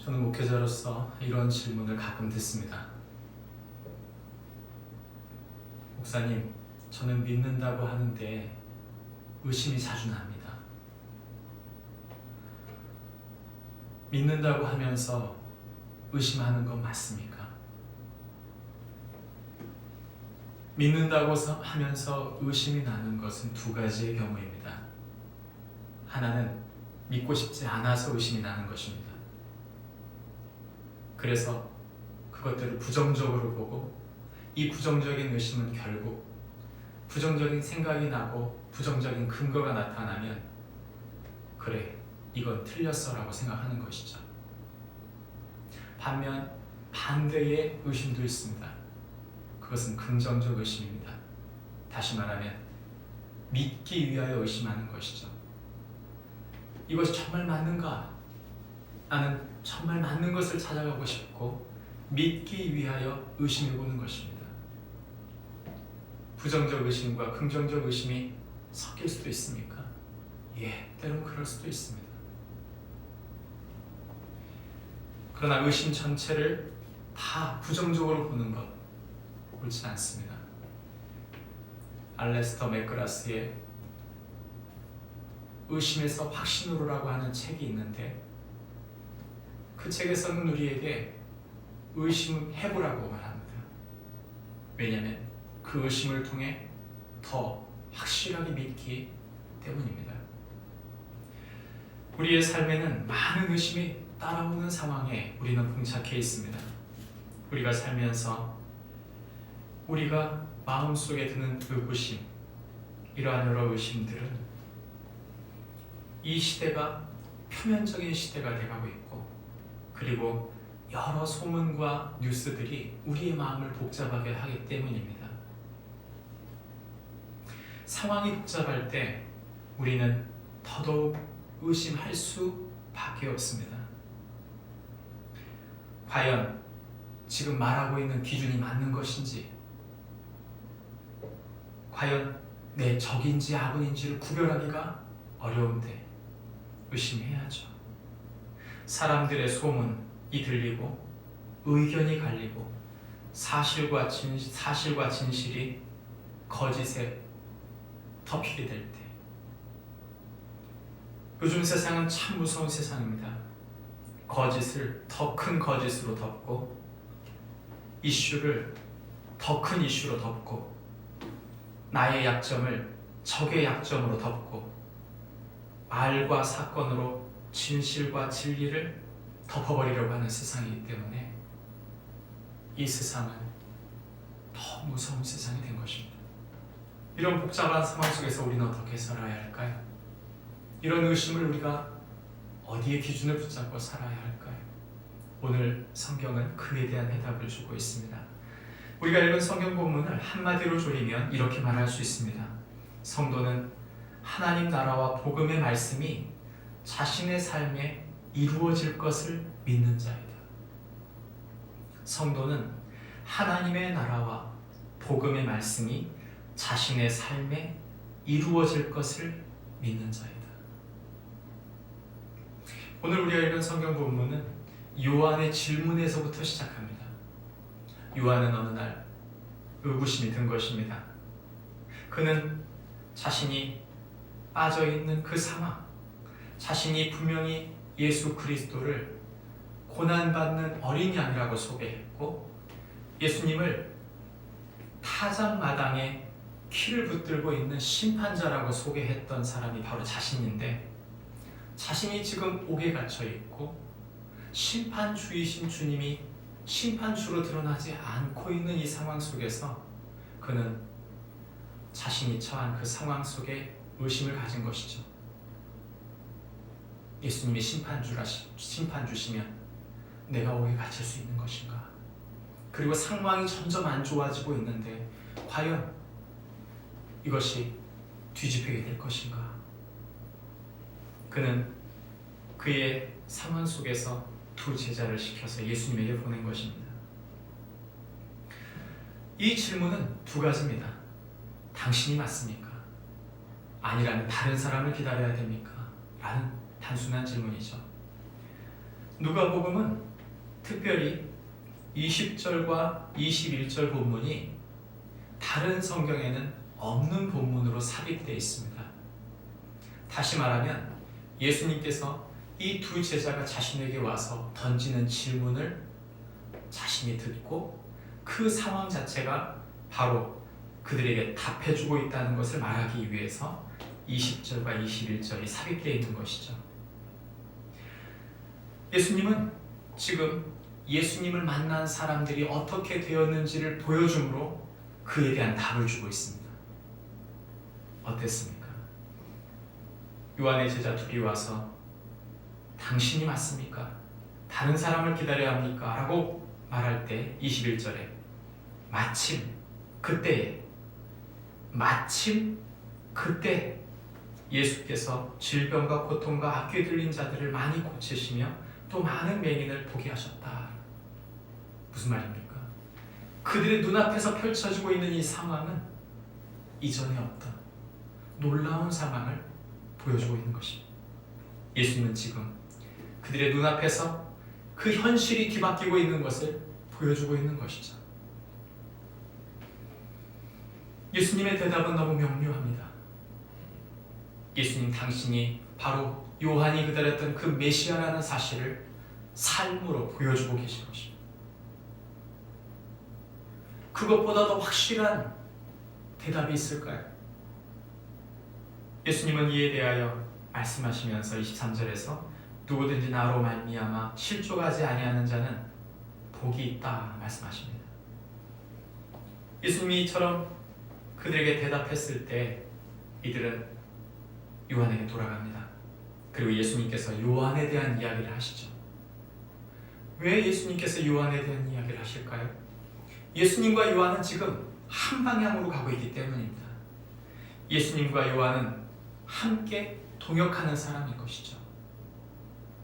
저는 목회자로서 이런 질문을 가끔 듣습니다. 목사님, 저는 믿는다고 하는데 의심이 자주 납니다. 믿는다고 하면서 의심하는 건 맞습니까? 믿는다고 하면서 의심이 나는 것은 두 가지의 경우입니다. 하나는 믿고 싶지 않아서 의심이 나는 것입니다. 그래서 그것들을 부정적으로 보고 이 부정적인 의심은 결국 부정적인 생각이 나고 부정적인 근거가 나타나면 그래, 이건 틀렸어 라고 생각하는 것이죠. 반면 반대의 의심도 있습니다. 그것은 긍정적 의심입니다. 다시 말하면 믿기 위하여 의심하는 것이죠. 이것이 정말 맞는가? 나는 정말 맞는 것을 찾아가고 싶고 믿기 위하여 의심해보는 것입니다. 부정적 의심과 긍정적 의심이 섞일 수도 있습니까? 예, 때론 그럴 수도 있습니다. 그러나 의심 전체를 다 부정적으로 보는 것 옳지 않습니다. 알레스터 맥그라스의 의심에서 확신으로라고 하는 책이 있는데 그 책에서는 우리에게 의심해보라고 말합니다. 왜냐하면 그 의심을 통해 더 확실하게 믿기 때문입니다. 우리의 삶에는 많은 의심이 따라오는 상황에 우리는 봉착해 있습니다. 우리가 살면서 우리가 마음속에 드는 의구심, 이러한 여러 의심들은 이 시대가 표면적인 시대가 돼가고 있고 그리고 여러 소문과 뉴스들이 우리의 마음을 복잡하게 하기 때문입니다. 상황이 복잡할 때 우리는 더더욱 의심할 수밖에 없습니다. 과연 지금 말하고 있는 기준이 맞는 것인지, 과연 내 적인지 악인지를 구별하기가 어려운데 의심해야죠. 사람들의 소문이 들리고 의견이 갈리고 사실과 진실이 거짓에 덮이게 될 때, 요즘 세상은 참 무서운 세상입니다. 거짓을 더 큰 거짓으로 덮고 이슈를 더 큰 이슈로 덮고 나의 약점을 적의 약점으로 덮고 말과 사건으로 진실과 진리를 덮어버리려고 하는 세상이기 때문에 이 세상은 더 무서운 세상이 된 것입니다. 이런 복잡한 상황 속에서 우리는 어떻게 살아야 할까요? 이런 의심을 우리가 어디에 기준을 붙잡고 살아야 할까요? 오늘 성경은 그에 대한 해답을 주고 있습니다. 우리가 읽은 성경 본문을 한마디로 조리면 이렇게 말할 수 있습니다. 성도는 하나님 나라와 복음의 말씀이 자신의 삶에 이루어질 것을 믿는 자이다. 성도는 하나님의 나라와 복음의 말씀이 자신의 삶에 이루어질 것을 믿는 자이다. 오늘 우리가 읽은 성경 본문은 요한의 질문에서부터 시작합니다. 요한은 어느 날 의구심이 든 것입니다. 그는 자신이 빠져있는 그 상황, 자신이 분명히 예수 그리스도를 고난받는 어린 양이라고 소개했고 예수님을 타작마당에 키를 붙들고 있는 심판자라고 소개했던 사람이 바로 자신인데, 자신이 지금 옥에 갇혀 있고 심판주이신 주님이 심판주로 드러나지 않고 있는 이 상황 속에서 그는 자신이 처한 그 상황 속에 의심을 가진 것이죠. 예수님이 심판주시면 내가 옥에 갇힐 수 있는 것인가? 그리고 상황이 점점 안 좋아지고 있는데 과연 이것이 뒤집히게 될 것인가? 그는 그의 상황 속에서 두 제자를 시켜서 예수님에게 보낸 것입니다. 이 질문은 두 가지입니다. 당신이 맞습니까? 아니라면 다른 사람을 기다려야 됩니까? 라는 단순한 질문이죠. 누가복음은 특별히 20절과 21절 본문이 다른 성경에는 없는 본문으로 삽입되어 있습니다. 다시 말하면 예수님께서 이 두 제자가 자신에게 와서 던지는 질문을 자신이 듣고 그 상황 자체가 바로 그들에게 답해주고 있다는 것을 말하기 위해서 20절과 21절이 삽입되어 있는 것이죠. 예수님은 지금 예수님을 만난 사람들이 어떻게 되었는지를 보여줌으로 그에 대한 답을 주고 있습니다. 어땠습니까? 요한의 제자 둘이 와서 당신이 맞습니까? 다른 사람을 기다려야 합니까? 라고 말할 때 21절에 마침 그때 예수께서 질병과 고통과 악귀 들린 자들을 많이 고치시며 또 많은 맹인을 보게 하셨다. 무슨 말입니까? 그들의 눈앞에서 펼쳐지고 있는 이 상황은 이전에 없던 놀라운 상황을 보여주고 있는 것입니다. 예수님은 지금 그들의 눈앞에서 그 현실이 뒤바뀌고 있는 것을 보여주고 있는 것이죠. 예수님의 대답은 너무 명료합니다. 예수님 당신이 바로 요한이 기다렸던 그 메시아라는 사실을 삶으로 보여주고 계신 것입니다. 그것보다 더 확실한 대답이 있을까요? 예수님은 이에 대하여 말씀하시면서 23절에서 누구든지 나로 말미암아 실족하지 아니하는 자는 복이 있다 말씀하십니다. 예수님이 이처럼 그들에게 대답했을 때 이들은 요한에게 돌아갑니다. 그리고 예수님께서 요한에 대한 이야기를 하시죠. 왜 예수님께서 요한에 대한 이야기를 하실까요? 예수님과 요한은 지금 한 방향으로 가고 있기 때문입니다. 예수님과 요한은 함께 동역하는 사람인 것이죠.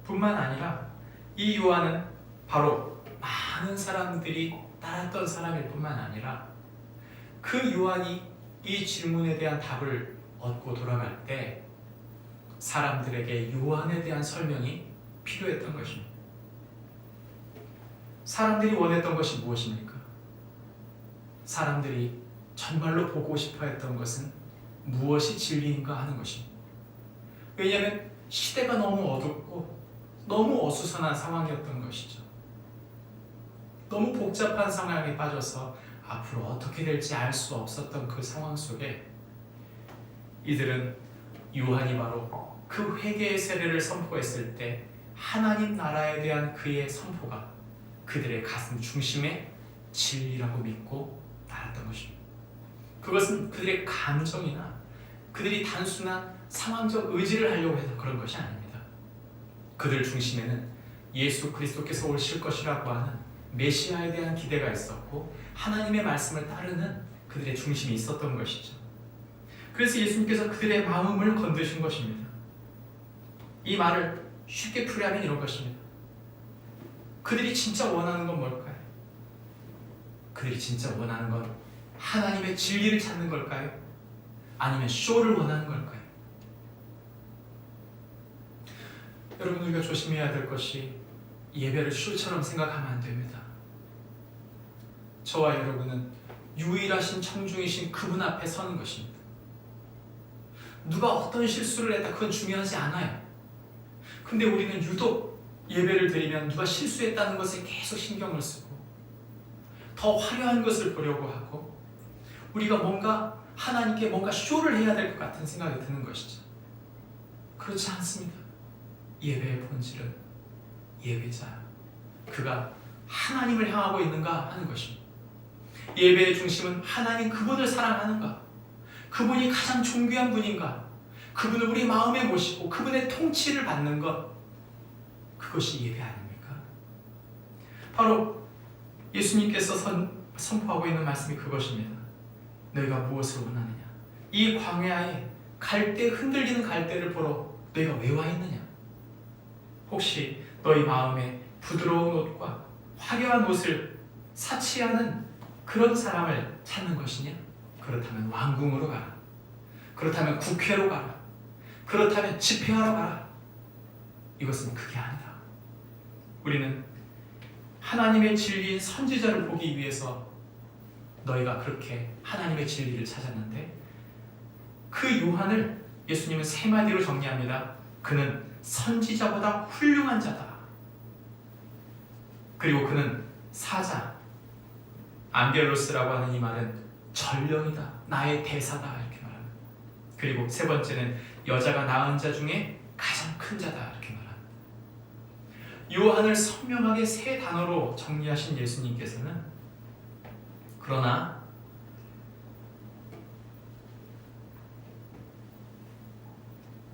뿐만 아니라 이 요한은 바로 많은 사람들이 따랐던 사람일 뿐만 아니라 그 요한이 이 질문에 대한 답을 얻고 돌아갈 때 사람들에게 요한에 대한 설명이 필요했던 것입니다. 사람들이 원했던 것이 무엇입니까? 사람들이 정말로 보고 싶어 했던 것은 무엇이 진리인가 하는 것입니다. 왜냐하면 시대가 너무 어둡고 너무 어수선한 상황이었던 것이죠. 너무 복잡한 상황에 빠져서 앞으로 어떻게 될지 알 수 없었던 그 상황 속에 이들은 요한이 바로 그 회개의 세례를 선포했을 때 하나님 나라에 대한 그의 선포가 그들의 가슴 중심에 진리라고 믿고 따랐던 것입니다. 그것은 그들의 감정이나 그들이 단순한 상황적 의지를 하려고 해서 그런 것이 아닙니다. 그들 중심에는 예수 그리스도께서 오실 것이라고 하는 메시아에 대한 기대가 있었고 하나님의 말씀을 따르는 그들의 중심이 있었던 것이죠. 그래서 예수님께서 그들의 마음을 건드신 것입니다. 이 말을 쉽게 풀이하면 이런 것입니다. 그들이 진짜 원하는 건 뭘까요? 그들이 진짜 원하는 건 하나님의 진리를 찾는 걸까요? 아니면 쇼를 원하는 걸까요? 여러분, 우리가 조심해야 될 것이 예배를 쇼처럼 생각하면 안 됩니다. 저와 여러분은 유일하신 청중이신 그분 앞에 서는 것입니다. 누가 어떤 실수를 했다 그건 중요하지 않아요. 근데 우리는 유독 예배를 드리면 누가 실수했다는 것에 계속 신경을 쓰고 더 화려한 것을 보려고 하고 우리가 뭔가 하나님께 뭔가 쇼를 해야 될 것 같은 생각이 드는 것이죠. 그렇지 않습니다. 예배의 본질은 예배자, 그가 하나님을 향하고 있는가 하는 것입니다. 예배의 중심은 하나님 그분을 사랑하는가, 그분이 가장 존귀한 분인가, 그분을 우리 마음에 모시고 그분의 통치를 받는 것, 그것이 예배 아닙니까? 바로 예수님께서 선포하고 있는 말씀이 그것입니다. 너희가 무엇을 원하느냐? 이 광야에 갈대, 흔들리는 갈대를 보러 너희가 왜 와 있느냐? 혹시 너희 마음에 부드러운 옷과 화려한 옷을 사치하는 그런 사람을 찾는 것이냐? 그렇다면 왕궁으로 가라. 그렇다면 국회로 가라. 그렇다면 집회하러 가라. 이것은 그게 아니다. 우리는 하나님의 진리인 선지자를 보기 위해서 너희가 그렇게 하나님의 진리를 찾았는데, 그 요한을 예수님은 세 마디로 정리합니다. 그는 선지자보다 훌륭한 자다. 그리고 그는 사자, 안겔로스라고 하는 이 말은 전령이다, 나의 대사다, 이렇게 말합니다. 그리고 세 번째는 여자가 낳은 자 중에 가장 큰 자다, 이렇게 말합니다. 요한을 선명하게 세 단어로 정리하신 예수님께서는, 그러나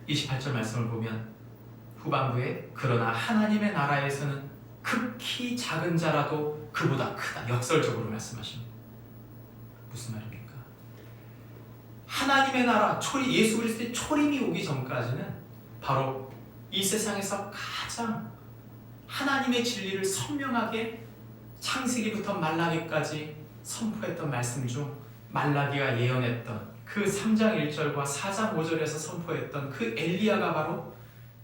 28절 말씀을 보면 후반부에 그러나 하나님의 나라에서는 극히 작은 자라도 그보다 크다, 역설적으로 말씀하십니다. 무슨 말입니까? 하나님의 나라, 예수 그리스도의 초림이 오기 전까지는 바로 이 세상에서 가장 하나님의 진리를 선명하게 창세기부터 말라기까지 선포했던 말씀 중, 말라기가 예언했던 그 3장 1절과 4장 5절에서 선포했던 그 엘리야가 바로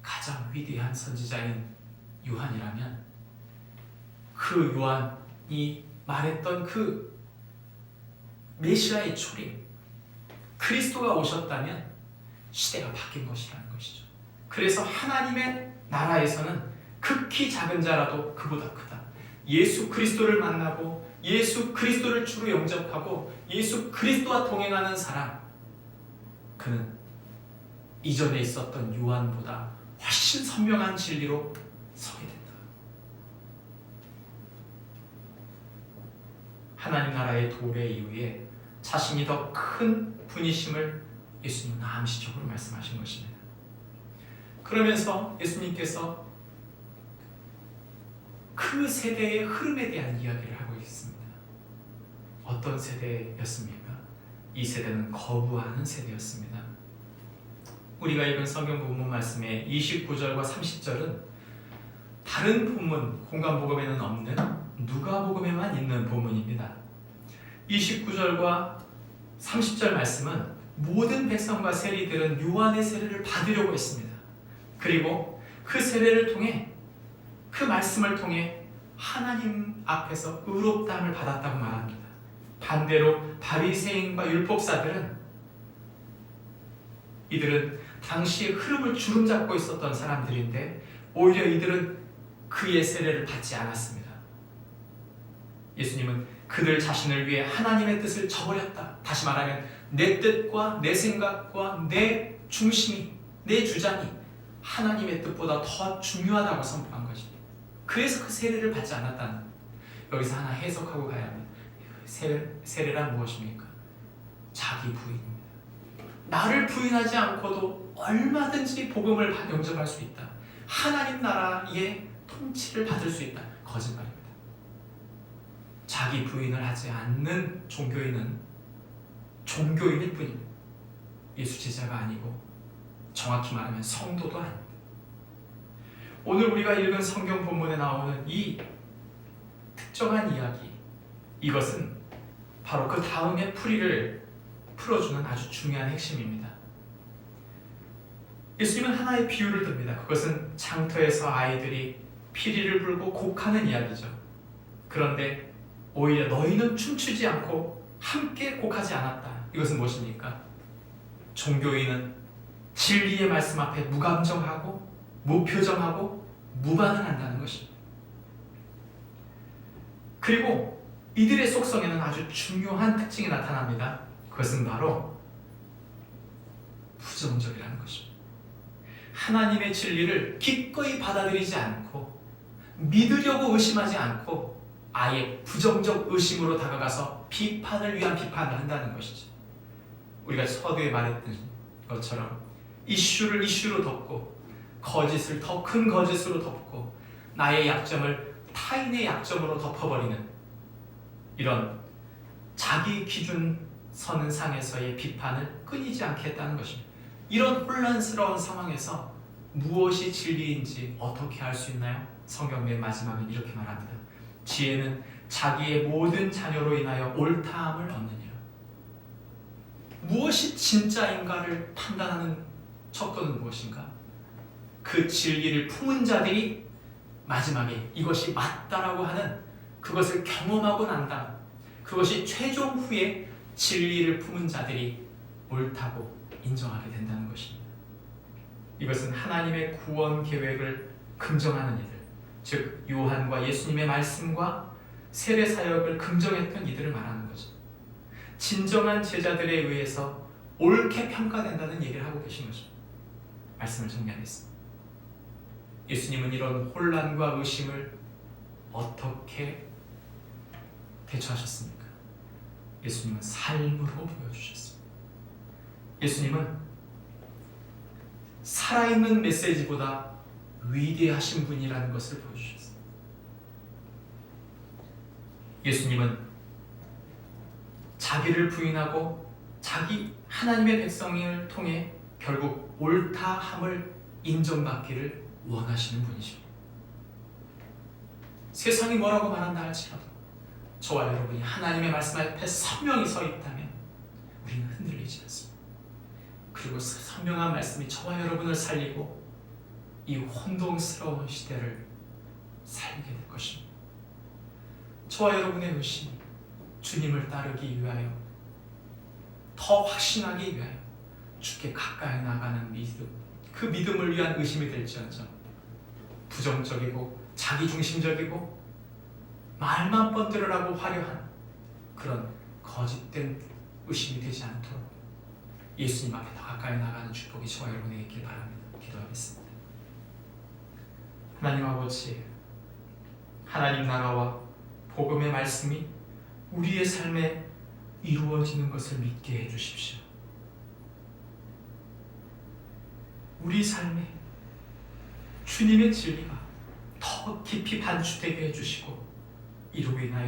가장 위대한 선지자인 요한이라면, 그 요한이 말했던 그 메시아의 초림, 그리스도가 오셨다면 시대가 바뀐 것이라는 것이죠. 그래서 하나님의 나라에서는 극히 작은 자라도 그보다 크다. 예수 그리스도를 만나고 예수 그리스도를 주로 영접하고 예수 그리스도와 동행하는 사람, 그는 이전에 있었던 요한보다 훨씬 선명한 진리로 서게 된다. 하나님 나라의 도래 이후에 자신이 더 큰 분이심을 예수님은 암시적으로 말씀하신 것입니다. 그러면서 예수님께서 그 세대의 흐름에 대한 이야기를 하고 있습니다. 어떤 세대였습니까? 이 세대는 거부하는 세대였습니다. 우리가 읽은 성경 본문 말씀의 29절과 30절은 다른 본문, 공관복음에는 없는 누가복음에만 있는 본문입니다. 29절과 30절 말씀은 모든 백성과 세리들은 요한의 세례를 받으려고 했습니다. 그리고 그 세례를 통해, 그 말씀을 통해 하나님 앞에서 의롭다함을 받았다고 말합니다. 반대로 바리새인과 율법사들은, 이들은 당시의 흐름을 주름잡고 있었던 사람들인데 오히려 이들은 그의 세례를 받지 않았습니다. 예수님은 그들 자신을 위해 하나님의 뜻을 저버렸다. 다시 말하면 내 뜻과 내 생각과 내 중심이, 내 주장이 하나님의 뜻보다 더 중요하다고 선포한 것입니다. 그래서 그 세례를 받지 않았다는, 여기서 하나 해석하고 가야 합니다. 세례란 무엇입니까? 자기 부인입니다. 나를 부인하지 않고도 얼마든지 복음을 영접할 수 있다. 하나님 나라의 통치를 받을 수 있다. 거짓말입니다. 자기 부인을 하지 않는 종교인은 종교인일 뿐입니다. 예수 제자가 아니고, 정확히 말하면 성도도 아닙니다. 오늘 우리가 읽은 성경 본문에 나오는 이 특정한 이야기, 이것은 바로 그 다음의 풀이를 풀어주는 아주 중요한 핵심입니다. 예수님은 하나의 비유를 듭니다. 그것은 장터에서 아이들이 피리를 불고 곡하는 이야기죠. 그런데 오히려 너희는 춤추지 않고 함께 곡하지 않았다. 이것은 무엇입니까? 종교인은 진리의 말씀 앞에 무감정하고 무표정하고 무반응한다는 것입니다. 그리고 이들의 속성에는 아주 중요한 특징이 나타납니다. 그것은 바로 부정적이라는 것입니다. 하나님의 진리를 기꺼이 받아들이지 않고, 믿으려고 의심하지 않고, 아예 부정적 의심으로 다가가서 비판을 위한 비판을 한다는 것이죠. 우리가 서두에 말했던 것처럼 이슈를 이슈로 덮고, 거짓을 더 큰 거짓으로 덮고, 나의 약점을 타인의 약점으로 덮어버리는 이런 자기 기준 서는 상에서의 비판을 끊이지 않겠다는 것입니다. 이런 혼란스러운 상황에서 무엇이 진리인지 어떻게 알 수 있나요? 성경 맨 마지막은 이렇게 말합니다. 지혜는 자기의 모든 자녀로 인하여 옳다함을 얻느니라. 무엇이 진짜인가를 판단하는 척도는 무엇인가? 그 진리를 품은 자들이 마지막에 이것이 맞다라고 하는 그것을 경험하고 난 다음 그것이 최종 후에 진리를 품은 자들이 옳다고 인정하게 된다는 것입니다. 이것은 하나님의 구원 계획을 긍정하는 이들, 즉 요한과 예수님의 말씀과 세례 사역을 긍정했던 이들을 말하는 거죠. 진정한 제자들에 의해서 옳게 평가된다는 얘기를 하고 계신 거죠. 말씀을 정리하겠습니다. 예수님은 이런 혼란과 의심을 어떻게 대처하셨습니까? 예수님은 삶으로 보여주셨습니다. 예수님은 살아있는 메시지보다 위대하신 분이라는 것을 보여주셨습니다. 예수님은 자기를 부인하고 자기 하나님의 백성을 통해 결국 옳다함을 인정받기를 원하시는 분이십니다. 세상이 뭐라고 말한다 할지라도 저와 여러분이 하나님의 말씀 앞에 선명히 서 있다면 우리는 흔들리지 않습니다. 그리고 선명한 말씀이 저와 여러분을 살리고 이 혼동스러운 시대를 살리게 될 것입니다. 저와 여러분의 의심이 주님을 따르기 위하여 더 확신하기 위하여 주께 가까이 나가는 믿음, 그 믿음을 위한 의심이 될지언정 부정적이고 자기중심적이고 말만 번들으라고 화려한 그런 거짓된 의심이 되지 않도록 예수님 앞에 더 가까이 나가는 축복이 저와 여러분에게 있길 바랍니다. 기도하겠습니다. 하나님 아버지, 하나님 나라와 복음의 말씀이 우리의 삶에 이루어지는 것을 믿게 해주십시오. 우리 삶에 주님의 진리가 더 깊이 반추되게 해주시고 이로 인하여